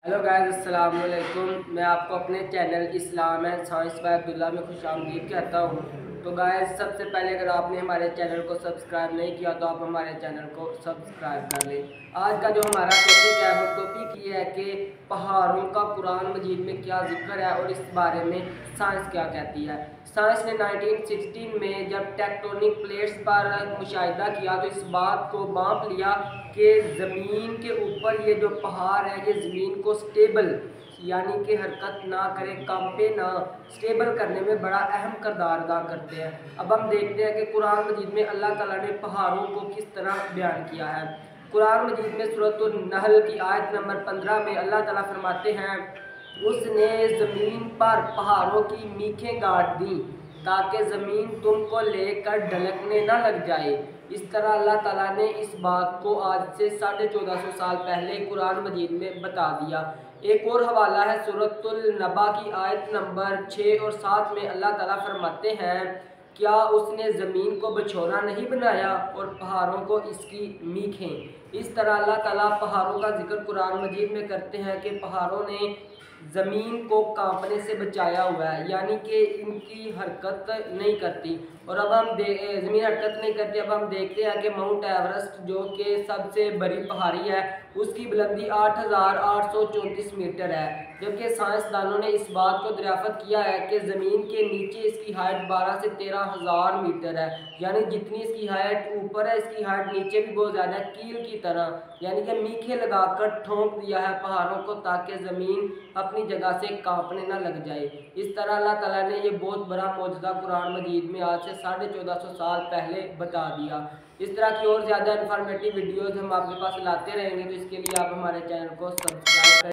Hello guys, अस्सलाम वालेकुम। मैं आपको अपने channel Islam and science by Abdullah में खुशामदीद कहता हूँ। तो गाइस, सबसे पहले अगर आपने हमारे चैनल को सब्सक्राइब नहीं किया तो आप हमारे चैनल को सब्सक्राइब कर लें। आज का जो हमारा टॉपिक है वो टॉपिक ये है कि पहाड़ों का कुरान मजीद में क्या जिक्र है और इस बारे में साइंस क्या कहती है। साइंस ने 1916 में जब टेक्टोनिक प्लेट्स पर मुशाहिदा किया तो इस बात को भांप लिया कि ज़मीन के ऊपर ये जो पहाड़ है ये ज़मीन को स्टेबल यानी कि हरकत ना करे, कंपे ना, स्टेबल करने में बड़ा अहम किरदार अदा करते हैं। अब हम देखते हैं कि कुरान मजीद में अल्लाह ताला ने पहाड़ों को किस तरह बयान किया है। कुरान मजीद में सूरह नहल की आयत नंबर 15 में अल्लाह ताला फरमाते हैं, उसने ज़मीन पर पहाड़ों की मीखें गाड़ दी ताकि ज़मीन तुमको लेकर ढलकने न लग जाए। इस तरह अल्लाह ताला ने इस बात को आज से 1450 साल पहले कुरान मजीद में बता दिया। एक और हवाला है सूरतुल नबा की आयत नंबर 6 और 7 में अल्लाह ताला फरमाते हैं, क्या उसने ज़मीन को बछौना नहीं बनाया और पहाड़ों को इसकी मीखें। इस तरह अल्लाह ताला पहाड़ों का जिक्र कुरान मजीद में करते हैं कि पहाड़ों ने ज़मीन को कांपने से बचाया हुआ है, यानी कि इनकी हरकत नहीं करती। और अब हम ज़मीन हरकत नहीं करती। अब हम देखते हैं कि माउंट एवरेस्ट जो कि सबसे बड़ी पहाड़ी है उसकी बुलंदी 8,834 मीटर है, जबकि साइंसदानों ने इस बात को दरियाफ्त किया है कि ज़मीन के नीचे इसकी हाइट 12 से 13,000 मीटर है। यानी जितनी इसकी हाइट ऊपर है इसकी हाइट नीचे भी बहुत ज़्यादा है, कील की तरह। यानी कि मीखे लगाकर ठोंक दिया है पहाड़ों को ताकि ज़मीन अपनी जगह से कांपने ना लग जाए। इस तरह अल्लाह ताला ने ये बहुत बड़ा मौजूदा कुरान मजीद में आज से 1450 साल पहले बता दिया। इस तरह की और ज़्यादा इन्फॉर्मेटिव वीडियोज़ हम आपके पास लाते रहेंगे, तो इसके लिए आप हमारे चैनल को सब्सक्राइब करें।